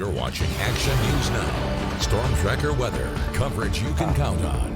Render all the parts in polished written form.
You're watching Action News Now. Storm Tracker weather. Coverage you can count on.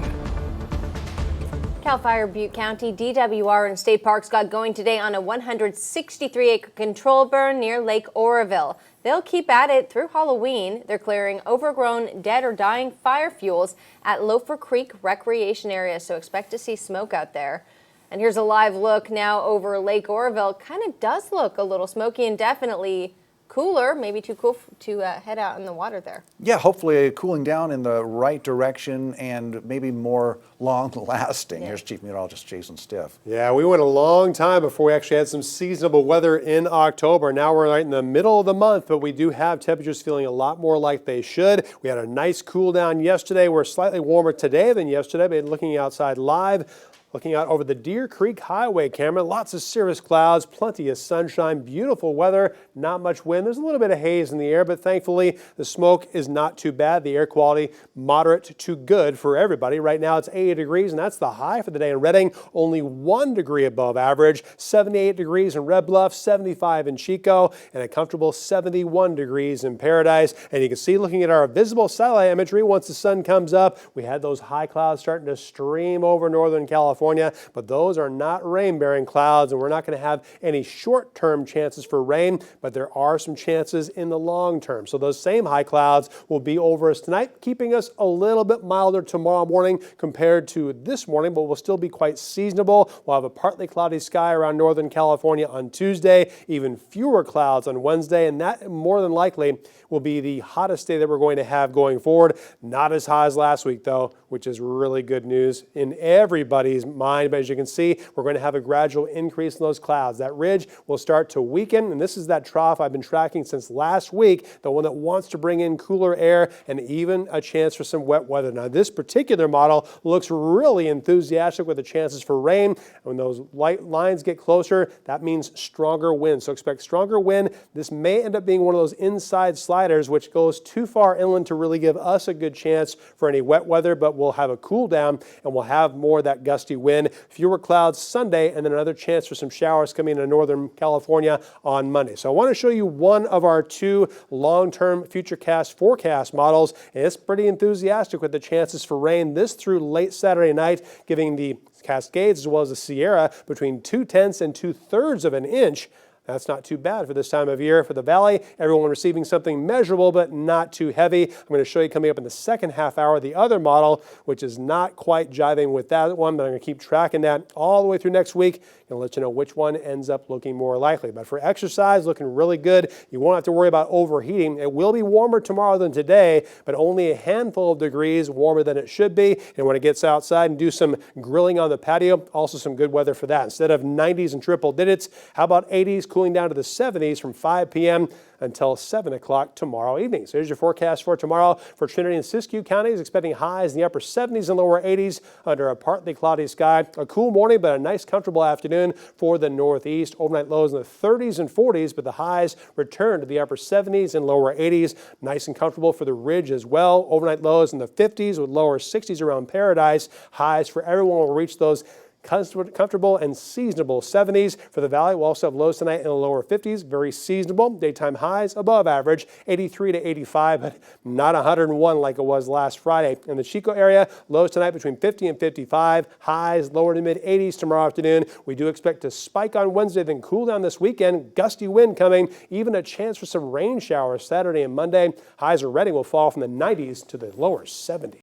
CAL FIRE Butte County, DWR, and state parks got going today on a 163-acre control burn near Lake Oroville. They'll keep at it through Halloween. They're clearing overgrown, dead or dying fire fuels at Loafer Creek Recreation Area, so expect to see smoke out there. And here's a live look now over Lake Oroville. Kind of does look a little smoky and definitely cooler, maybe too cool to head out in the water there. Yeah, hopefully cooling down in the right direction and maybe more long-lasting. Yeah. Here's Chief Meteorologist Jason Stiff. Yeah, we went a long time before we actually had some seasonable weather in October. Now we're right in the middle of the month, but we do have temperatures feeling a lot more like they should. We had a nice cool down yesterday. We're slightly warmer today than yesterday, but looking outside live, looking out over the Deer Creek Highway camera, lots of cirrus clouds, plenty of sunshine, beautiful weather, not much wind. There's a little bit of haze in the air, but thankfully the smoke is not too bad. The air quality moderate to good for everybody. Right now it's 80 degrees, and that's the high for the day in Redding, only 1 degree above average, 78 degrees in Red Bluff, 75 in Chico, and a comfortable 71 degrees in Paradise. And you can see, looking at our visible satellite imagery, once the sun comes up, we had those high clouds starting to stream over Northern California. But those are not rain-bearing clouds, and we're not going to have any short-term chances for rain, but there are some chances in the long term. So those same high clouds will be over us tonight, keeping us a little bit milder tomorrow morning compared to this morning, but we'll still be quite seasonable. We'll have a partly cloudy sky around Northern California on Tuesday, even fewer clouds on Wednesday, and that more than likely will be the hottest day that we're going to have going forward. Not as hot as last week, though, which is really good news in everybody's mind. But as you can see, we're going to have a gradual increase in those clouds. That ridge will start to weaken, and this is that trough I've been tracking since last week, the one that wants to bring in cooler air and even a chance for some wet weather. Now, this particular model looks really enthusiastic with the chances for rain. And when those light lines get closer, that means stronger wind. So expect stronger wind. This may end up being one of those inside sliders, which goes too far inland to really give us a good chance for any wet weather, but we'll have a cool down and we'll have more of that gusty wind. Fewer clouds Sunday, and then another chance for some showers coming into Northern California on Monday. So I want to show you one of our two long-term futurecast forecast models, and it's pretty enthusiastic with the chances for rain this through late Saturday night, giving the Cascades as well as the Sierra between 0.2 and 2/3 of an inch. That's not too bad for this time of year. For the valley, everyone receiving something measurable but not too heavy. I'm going to show you coming up in the second half hour the other model, which is not quite jiving with that one, but I'm going to keep tracking that all the way through next week and let you know which one ends up looking more likely. But for exercise, looking really good. You won't have to worry about overheating. It will be warmer tomorrow than today, but only a handful of degrees warmer than it should be. And when it gets outside and do some grilling on the patio, also some good weather for that. Instead of 90s and triple digits, how about 80s? Cooling down to the 70s from 5 p.m. until 7 o'clock tomorrow evening. So here's your forecast for tomorrow. For Trinity and Siskiyou counties, expecting highs in the upper 70s and lower 80s under a partly cloudy sky. A cool morning, but a nice comfortable afternoon for the northeast. Overnight lows in the 30s and 40s, but the highs return to the upper 70s and lower 80s. Nice and comfortable for the ridge as well. Overnight lows in the 50s with lower 60s around Paradise. Highs for everyone will reach those comfortable and seasonable 70s. For the valley, we'll also have lows tonight in the lower 50s, very seasonable. Daytime highs above average, 83 to 85, but not 101 like it was last Friday. In the Chico area, lows tonight between 50 and 55, highs lower to mid 80s tomorrow afternoon. We do expect to spike on Wednesday, then cool down this weekend. Gusty wind coming, even a chance for some rain showers Saturday and Monday. Highs in Redding will fall from the 90s to the lower 70s.